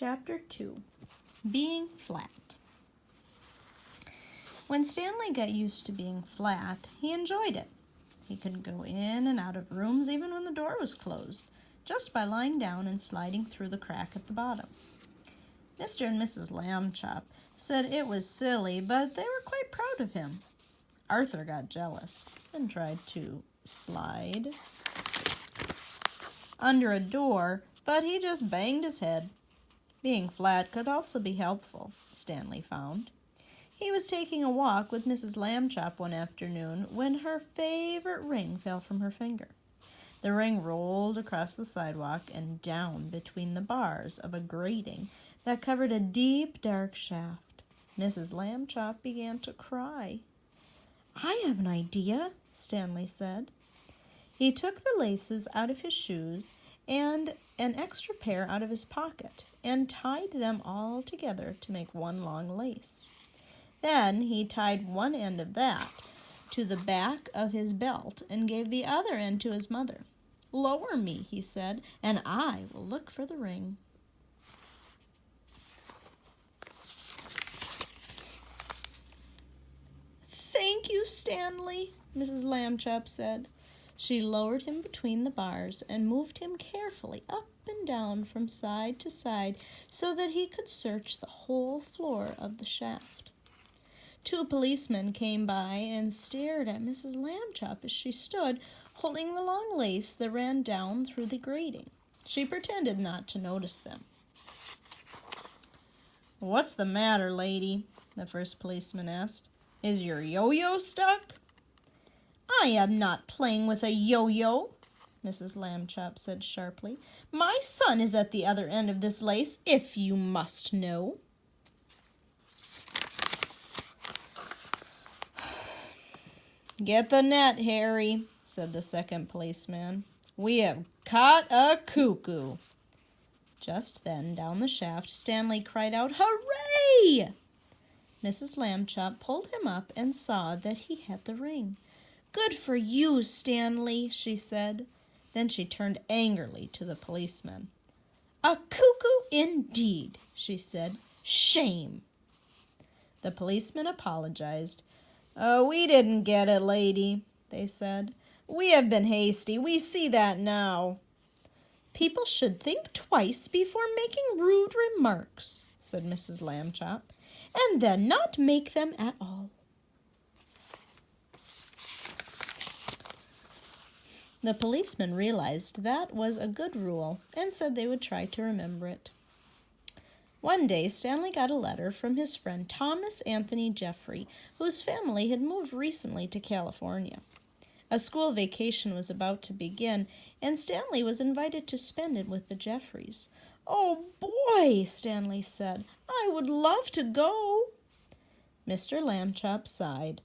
Chapter 2. Being Flat. When Stanley got used to being flat, he enjoyed it. He could go in and out of rooms even when the door was closed, just by lying down and sliding through the crack at the bottom. Mr. and Mrs. Lambchop said it was silly, but they were quite proud of him. Arthur got jealous and tried to slide under a door, but he just banged his head. Being flat could also be helpful, Stanley found. He was taking a walk with Mrs. Lambchop one afternoon when her favorite ring fell from her finger. The ring rolled across the sidewalk and down between the bars of a grating that covered a deep, dark shaft. Mrs. Lambchop began to cry. "I have an idea," Stanley said. He took the laces out of his shoes and an extra pair out of his pocket and tied them all together to make one long lace. Then he tied one end of that to the back of his belt and gave the other end to his mother. "Lower me," he said, "and I will look for the ring." "Thank you, Stanley," Mrs. Lambchop said. She lowered him between the bars and moved him carefully up and down from side to side so that he could search the whole floor of the shaft. 2 policemen came by and stared at Mrs. Lambchop as she stood, holding the long lace that ran down through the grating. She pretended not to notice them. "What's the matter, lady?" the first policeman asked. "Is your yo-yo stuck?" "I am not playing with a yo-yo," Mrs. Lambchop said sharply. "My son is at the other end of this lace, if you must know." "Get the net, Harry," said the second policeman. "We have caught a cuckoo." Just then, down the shaft, Stanley cried out, "Hooray!" Mrs. Lambchop pulled him up and saw that he had the ring. "Good for you, Stanley," she said. Then she turned angrily to the policeman. "A cuckoo indeed," she said. "Shame!" The policeman apologized. "We didn't get it, lady," they said. "We have been hasty. We see that now." "People should think twice before making rude remarks," said Mrs. Lambchop, "and then not make them at all." The policeman realized that was a good rule and said they would try to remember it. One day, Stanley got a letter from his friend Thomas Anthony Jeffrey, whose family had moved recently to California. A school vacation was about to begin, and Stanley was invited to spend it with the Jeffreys. "Oh, boy," Stanley said, "I would love to go." Mr. Lambchop sighed.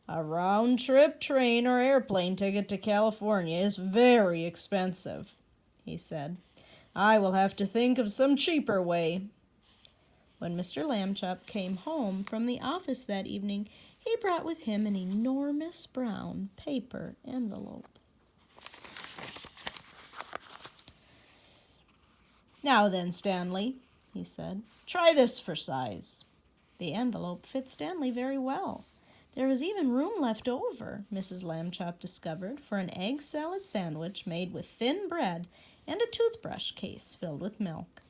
"A round-trip train or airplane ticket to California is very expensive," he said. "I will have to think of some cheaper way." When Mr. Lambchop came home from the office that evening, he brought with him an enormous brown paper envelope. "Now then, Stanley," he said, "try this for size." The envelope fit Stanley very well. There was even room left over, Mrs. Lambchop discovered, for an egg salad sandwich made with thin bread and a toothbrush case filled with milk.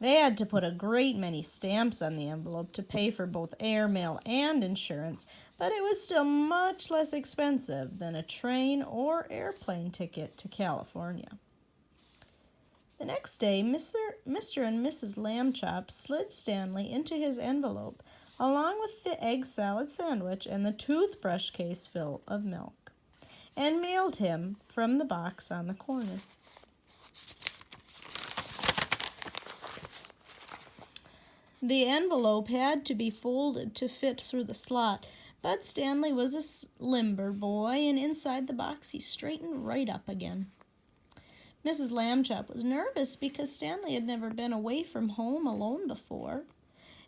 They had to put a great many stamps on the envelope to pay for both airmail and insurance, but it was still much less expensive than a train or airplane ticket to California. The next day, Mr. and Mrs. Lambchop slid Stanley into his envelope, along with the egg salad sandwich and the toothbrush case full of milk, and mailed him from the box on the corner. The envelope had to be folded to fit through the slot, but Stanley was a limber boy, and inside the box he straightened right up again. Mrs. Lambchop was nervous because Stanley had never been away from home alone before.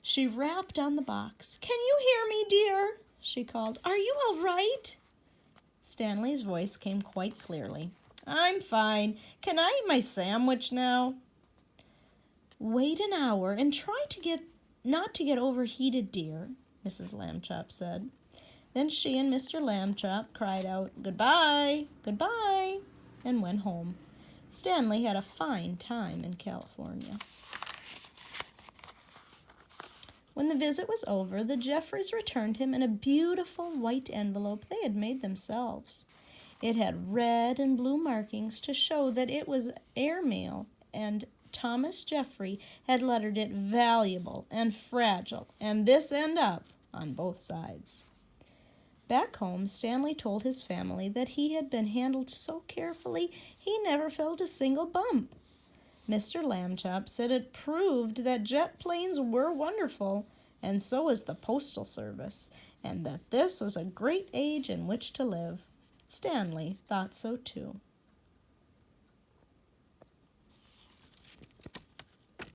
She rapped on the box. "Can you hear me, dear?" she called. "Are you all right?" Stanley's voice came quite clearly. "I'm fine. Can I eat my sandwich now?" Wait an hour and try not to get overheated, dear, Mrs. Lambchop said. Then she and Mr. Lambchop cried out, "Goodbye, goodbye," and went home. Stanley had a fine time in California. When the visit was over, the Jeffreys returned him in a beautiful white envelope they had made themselves. It had red and blue markings to show that it was airmail, and Thomas Jeffrey had lettered it "valuable" and "fragile" and "this end up" on both sides. Back home, Stanley told his family that he had been handled so carefully he never felt a single bump. Mr. Lambchop said it proved that jet planes were wonderful, and so was the postal service, and that this was a great age in which to live. Stanley thought so too.